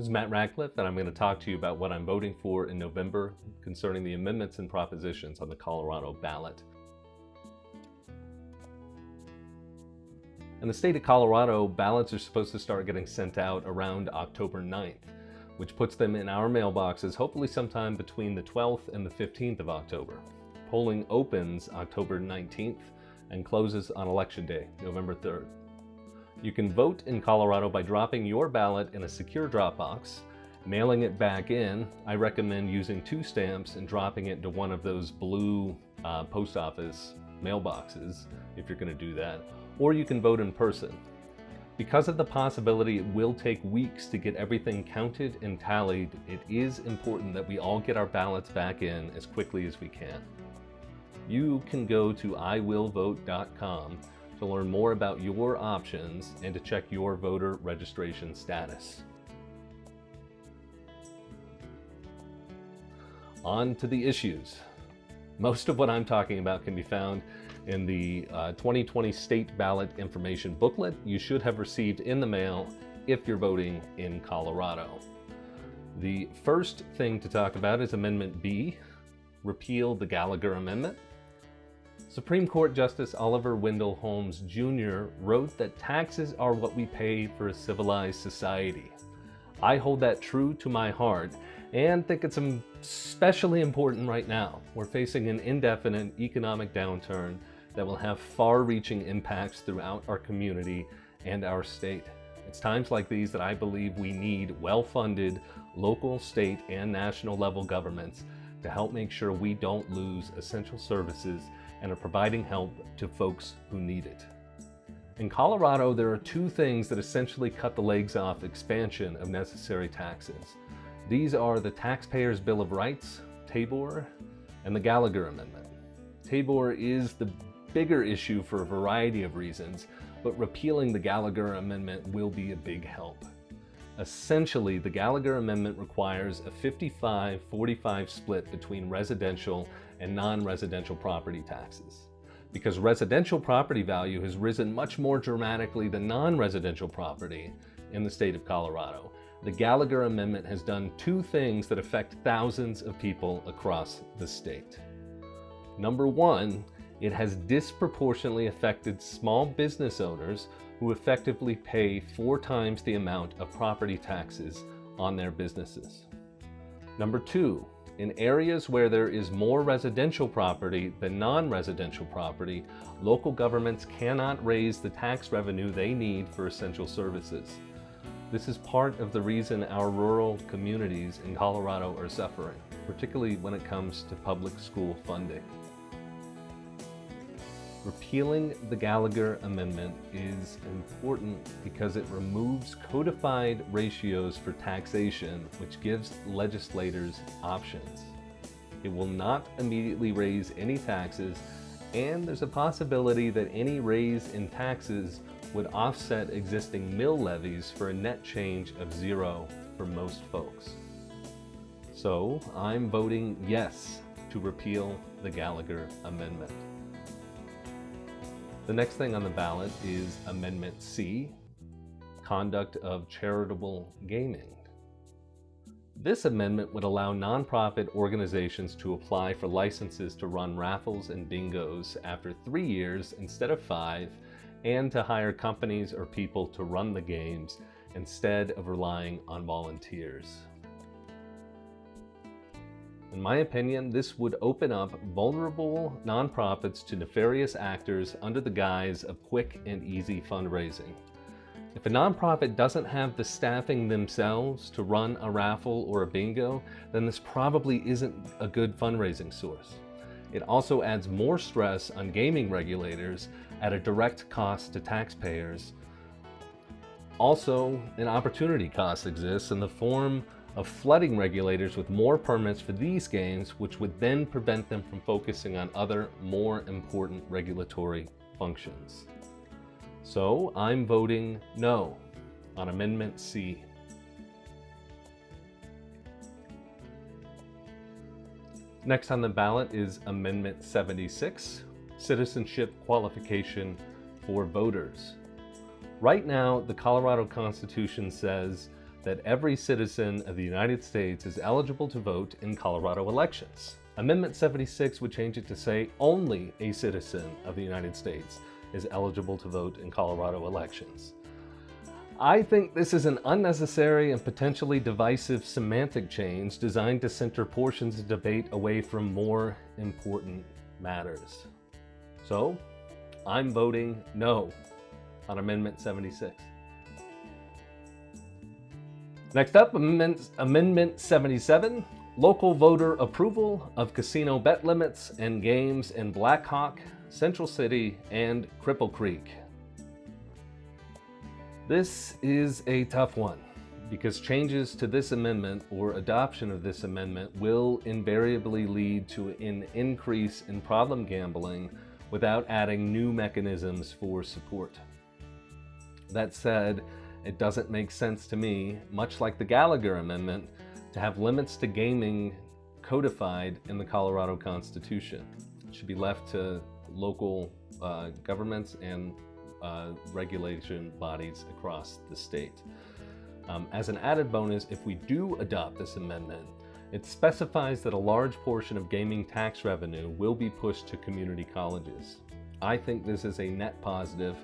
is Matt Radcliffe, and I'm going to talk to you about what I'm voting for in November concerning the amendments and propositions on the Colorado ballot. In the state of Colorado, ballots are supposed to start getting sent out around October 9th, which puts them in our mailboxes hopefully sometime between the 12th and the 15th of October. Polling opens October 19th and closes on Election Day, November 3rd. You can vote in Colorado by dropping your ballot in a secure drop box, mailing it back in. I recommend using 2 stamps and dropping it into one of those blue post office mailboxes if you're going to do that, or you can vote in person. Because of the possibility it will take weeks to get everything counted and tallied, it is important that we all get our ballots back in as quickly as we can. You can go to iwillvote.com to learn more about your options and to check your voter registration status. On to the issues. Most of what I'm talking about can be found in the 2020 State Ballot Information Booklet you should have received in the mail if you're voting in Colorado. The first thing to talk about is Amendment B, repeal the Gallagher Amendment. Supreme Court Justice Oliver Wendell Holmes Jr. wrote that taxes are what we pay for a civilized society. I hold that true to my heart and think it's especially important right now. We're facing an indefinite economic downturn that will have far-reaching impacts throughout our community and our state. It's times like these that I believe we need well-funded local, state, and national level governments to help make sure we don't lose essential services and are providing help to folks who need it. In Colorado, there are 2 things that essentially cut the legs off expansion of necessary taxes. These are the Taxpayers' Bill of Rights, TABOR, and the Gallagher Amendment. TABOR is the bigger issue for a variety of reasons, but repealing the Gallagher Amendment will be a big help. Essentially, the Gallagher Amendment requires a 55-45 split between residential and non-residential property taxes. Because residential property value has risen much more dramatically than non-residential property in the state of Colorado, the Gallagher Amendment has done 2 things that affect thousands of people across the state. Number 1, it has disproportionately affected small business owners who effectively pay 4 times the amount of property taxes on their businesses. Number 2, in areas where there is more residential property than non-residential property, local governments cannot raise the tax revenue they need for essential services. This is part of the reason our rural communities in Colorado are suffering, particularly when it comes to public school funding. Repealing the Gallagher Amendment is important because it removes codified ratios for taxation, which gives legislators options. It will not immediately raise any taxes, and there's a possibility that any raise in taxes would offset existing mill levies for a net change of 0 for most folks. So I'm voting yes to repeal the Gallagher Amendment. The next thing on the ballot is Amendment C, conduct of charitable gaming. This amendment would allow nonprofit organizations to apply for licenses to run raffles and bingos after 3 years instead of 5, and to hire companies or people to run the games instead of relying on volunteers. In my opinion, this would open up vulnerable nonprofits to nefarious actors under the guise of quick and easy fundraising. If a nonprofit doesn't have the staffing themselves to run a raffle or a bingo, then this probably isn't a good fundraising source. It also adds more stress on gaming regulators at a direct cost to taxpayers. Also, an opportunity cost exists in the form of flooding regulators with more permits for these games, which would then prevent them from focusing on other, more important regulatory functions. So I'm voting no on Amendment C. Next on the ballot is Amendment 76, Citizenship Qualification for Voters. Right now, the Colorado Constitution says that every citizen of the United States is eligible to vote in Colorado elections. Amendment 76 would change it to say only a citizen of the United States is eligible to vote in Colorado elections. I think this is an unnecessary and potentially divisive semantic change designed to center portions of debate away from more important matters. So, I'm voting no on Amendment 76. Next up, Amendment 77, local voter approval of casino bet limits and games in Black Hawk, Central City, and Cripple Creek. This is a tough one because changes to this amendment or adoption of this amendment will invariably lead to an increase in problem gambling without adding new mechanisms for support. That said, it doesn't make sense to me, much like the Gallagher Amendment, to have limits to gaming codified in the Colorado Constitution. It should be left to local governments and regulation bodies across the state. As an added bonus, if we do adopt this amendment, it specifies that a large portion of gaming tax revenue will be pushed to community colleges. I think this is a net positive,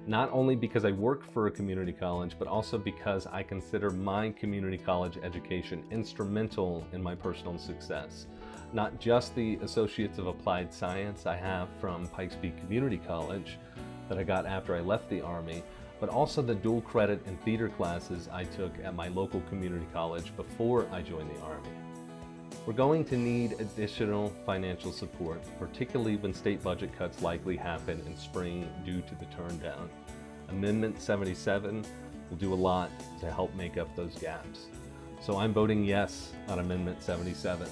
not only because I work for a community college, but also because I consider my community college education instrumental in my personal success. Not just the Associates of Applied Science I have from Pikes Peak Community College that I got after I left the Army, but also the dual credit and theater classes I took at my local community college before I joined the Army. We're going to need additional financial support, particularly when state budget cuts likely happen in spring due to the turndown. Amendment 77 will do a lot to help make up those gaps. So I'm voting yes on Amendment 77.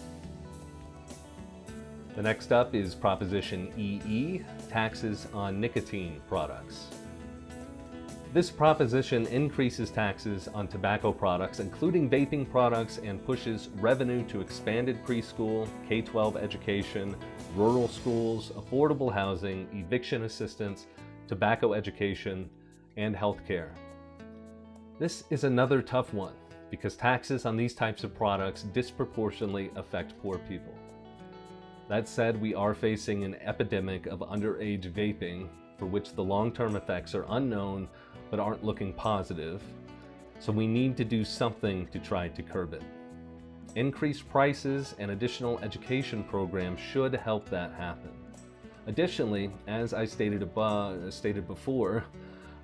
The next up is Proposition EE, taxes on nicotine products. This proposition increases taxes on tobacco products, including vaping products, and pushes revenue to expanded preschool, K-12 education, rural schools, affordable housing, eviction assistance, tobacco education, and healthcare. This is another tough one because taxes on these types of products disproportionately affect poor people. That said, we are facing an epidemic of underage vaping for which the long-term effects are unknown but aren't looking positive, so we need to do something to try to curb it. Increased prices and additional education programs should help that happen. Additionally, as I stated before,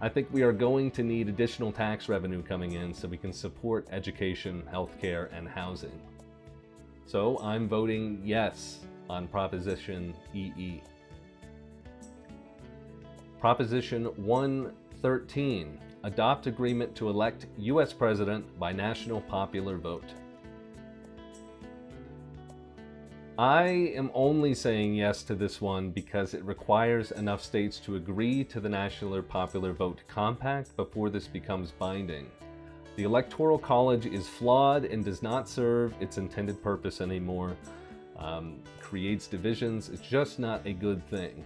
I think we are going to need additional tax revenue coming in so we can support education, healthcare, and housing. So I'm voting yes on Proposition EE. Proposition 113, adopt agreement to elect U.S. President by national popular vote. I am only saying yes to this one because it requires enough states to agree to the National Popular Vote Compact before this becomes binding. The Electoral College is flawed and does not serve its intended purpose anymore. Creates divisions. It's just not a good thing.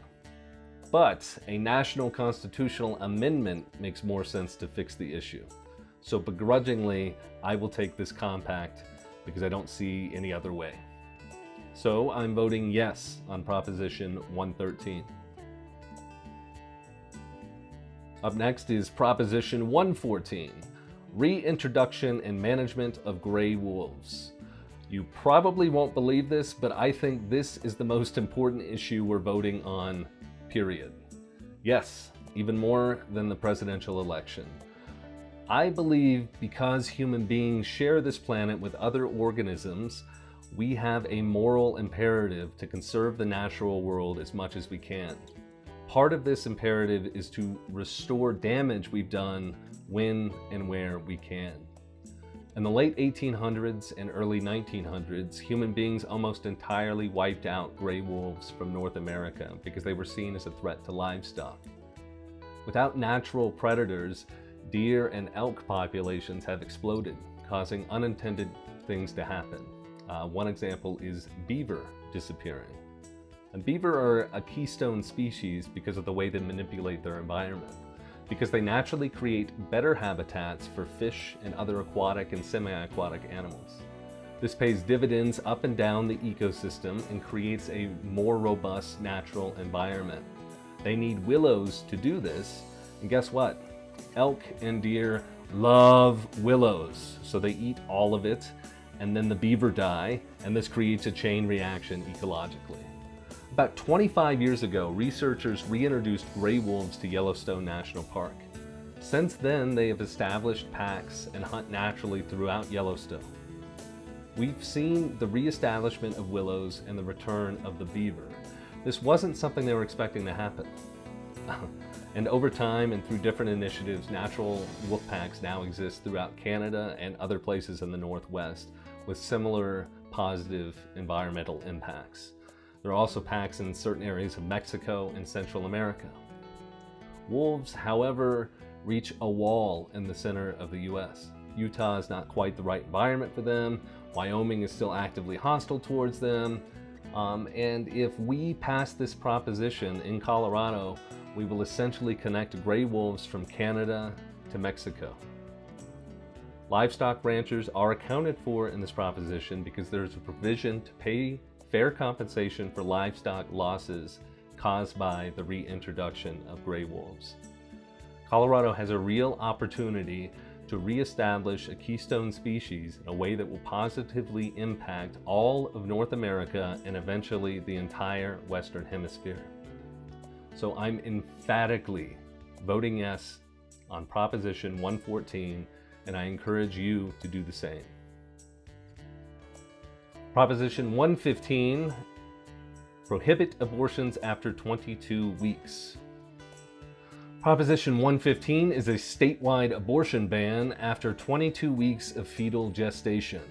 But a national constitutional amendment makes more sense to fix the issue. So begrudgingly, I will take this compact because I don't see any other way. So I'm voting yes on Proposition 113. Up next is Proposition 114, Reintroduction and Management of Gray Wolves. You probably won't believe this, but I think this is the most important issue we're voting on, period. Yes, even more than the presidential election. I believe because human beings share this planet with other organisms, we have a moral imperative to conserve the natural world as much as we can. Part of this imperative is to restore damage we've done when and where we can. In the late 1800s and early 1900s, human beings almost entirely wiped out gray wolves from North America because they were seen as a threat to livestock. Without natural predators, deer and elk populations have exploded, causing unintended things to happen. One example is beaver disappearing. And beaver are a keystone species because of the way they manipulate their environment. because they naturally create better habitats for fish and other aquatic and semi-aquatic animals. This pays dividends up and down the ecosystem and creates a more robust natural environment. They need willows to do this, and guess what? Elk and deer love willows, so they eat all of it, and then the beaver die, and this creates a chain reaction ecologically. About 25 years ago, researchers reintroduced gray wolves to Yellowstone National Park. Since then, they have established packs and hunt naturally throughout Yellowstone. We've seen the reestablishment of willows and the return of the beaver. This wasn't something they were expecting to happen. And over time and through different initiatives, natural wolf packs now exist throughout Canada and other places in the Northwest with similar positive environmental impacts. There are also packs in certain areas of Mexico and Central America. Wolves, however, reach a wall in the center of the US. Utah is not quite the right environment for them. Wyoming is still actively hostile towards them. And if we pass this proposition in Colorado, we will essentially connect gray wolves from Canada to Mexico. Livestock ranchers are accounted for in this proposition because there's a provision to pay fair compensation for livestock losses caused by the reintroduction of gray wolves. Colorado has a real opportunity to reestablish a keystone species in a way that will positively impact all of North America and eventually the entire Western Hemisphere. So I'm emphatically voting yes on Proposition 114, and I encourage you to do the same. Proposition 115, prohibit abortions after 22 weeks. Proposition 115 is a statewide abortion ban after 22 weeks of fetal gestation.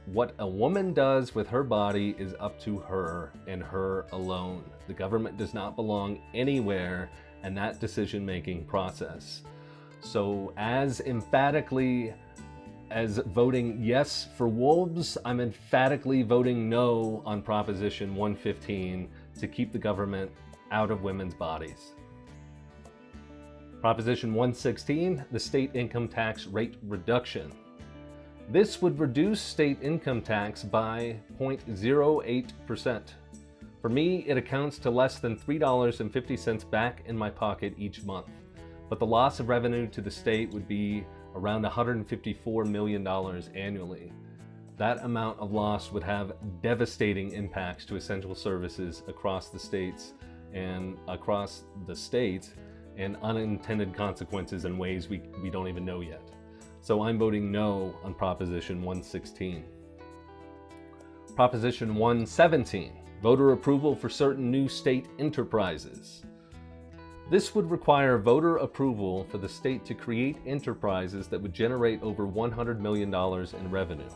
What a woman does with her body is up to her and her alone. The government does not belong anywhere in that decision-making process. So as emphatically as voting yes for wolves, I'm emphatically voting no on Proposition 115 to keep the government out of women's bodies. Proposition 116, the state income tax rate reduction. This would reduce state income tax by 0.08%. For me, it accounts to less than $3.50 back in my pocket each month. But the loss of revenue to the state would be around $154 million annually. That amount of loss would have devastating impacts to essential services across the states and unintended consequences in ways we don't even know yet. So I'm voting no on Proposition 116. Proposition 117, voter approval for certain new state enterprises. This would require voter approval for the state to create enterprises that would generate over $100 million in revenue.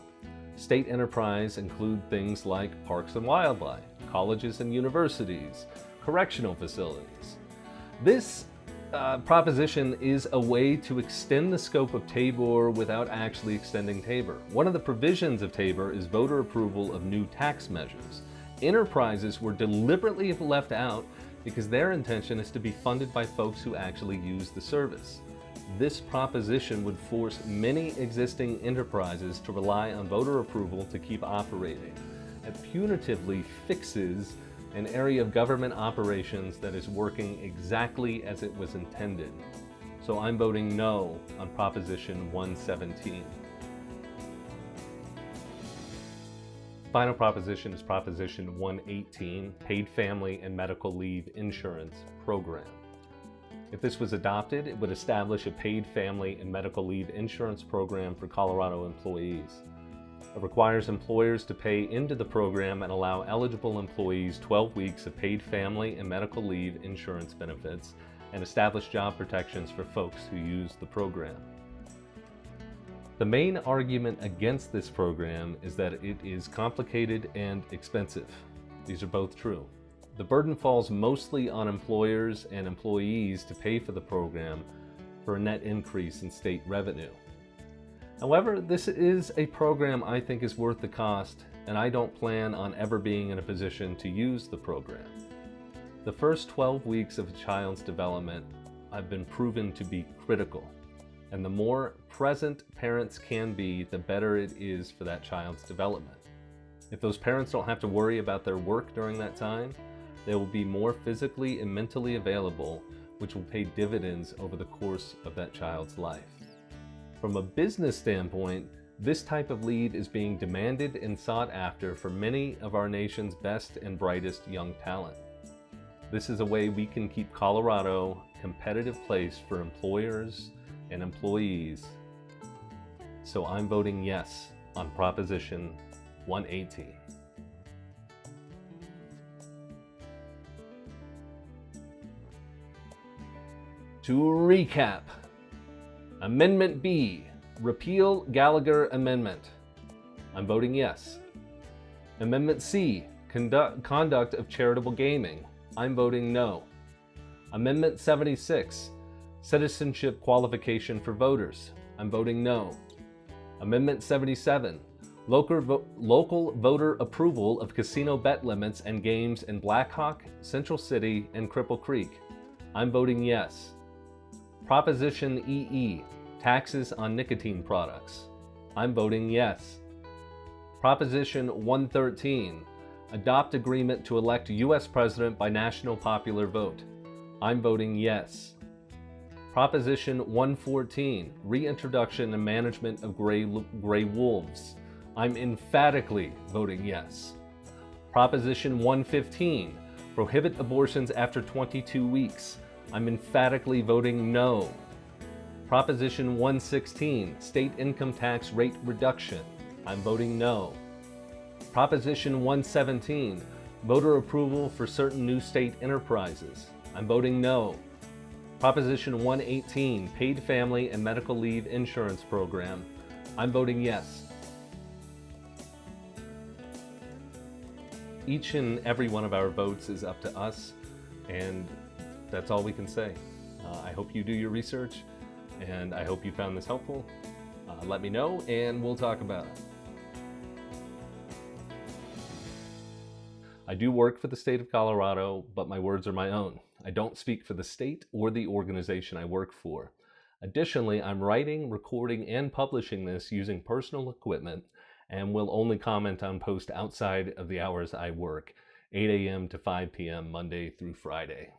State enterprise include things like parks and wildlife, colleges and universities, correctional facilities. This proposition is a way to extend the scope of TABOR without actually extending TABOR. One of the provisions of TABOR is voter approval of new tax measures. Enterprises were deliberately left out because their intention is to be funded by folks who actually use the service. This proposition would force many existing enterprises to rely on voter approval to keep operating. It punitively fixes an area of government operations that is working exactly as it was intended. So I'm voting no on Proposition 117. Final proposition is Proposition 118, Paid Family and Medical Leave Insurance Program. If this was adopted, it would establish a paid family and medical leave insurance program for Colorado employees. It requires employers to pay into the program and allow eligible employees 12 weeks of paid family and medical leave insurance benefits and establish job protections for folks who use the program. The main argument against this program is that it is complicated and expensive. These are both true. The burden falls mostly on employers and employees to pay for the program for a net increase in state revenue. However, this is a program I think is worth the cost, and I don't plan on ever being in a position to use the program. The first 12 weeks of a child's development have been proven to be critical. And the more present parents can be, the better it is for that child's development. If those parents don't have to worry about their work during that time, they will be more physically and mentally available, which will pay dividends over the course of that child's life. From a business standpoint, this type of leave is being demanded and sought after for many of our nation's best and brightest young talent. This is a way we can keep Colorado a competitive place for employers and employees. So I'm voting yes on Proposition 118. To recap, Amendment B, Repeal Gallagher Amendment. I'm voting yes. Amendment C, Conduct of Charitable Gaming. I'm voting no. Amendment 76, Citizenship Qualification for Voters. I'm voting no. Amendment 77, Local Voter Approval of Casino Bet Limits and Games in Blackhawk, Central City, and Cripple Creek. I'm voting yes. Proposition EE, Taxes on Nicotine Products. I'm voting yes. Proposition 113, Adopt Agreement to Elect U.S. President by National Popular Vote. I'm voting yes. Proposition 114, Reintroduction and Management of Gray Wolves. I'm emphatically voting yes. Proposition 115, Prohibit abortions after 22 weeks. I'm emphatically voting no. Proposition 116, State Income Tax Rate Reduction. I'm voting no. Proposition 117, Voter Approval for Certain New State Enterprises. I'm voting no. Proposition 118, Paid Family and Medical Leave Insurance Program. I'm voting yes. Each and every one of our votes is up to us, and that's all we can say. I hope you do your research, and I hope you found this helpful. Let me know, and we'll talk about it. I do work for the state of Colorado, but my words are my own. I don't speak for the state or the organization I work for. Additionally, I'm writing, recording, and publishing this using personal equipment, and will only comment on posts outside of the hours I work, 8 a.m. to 5 p.m. Monday through Friday.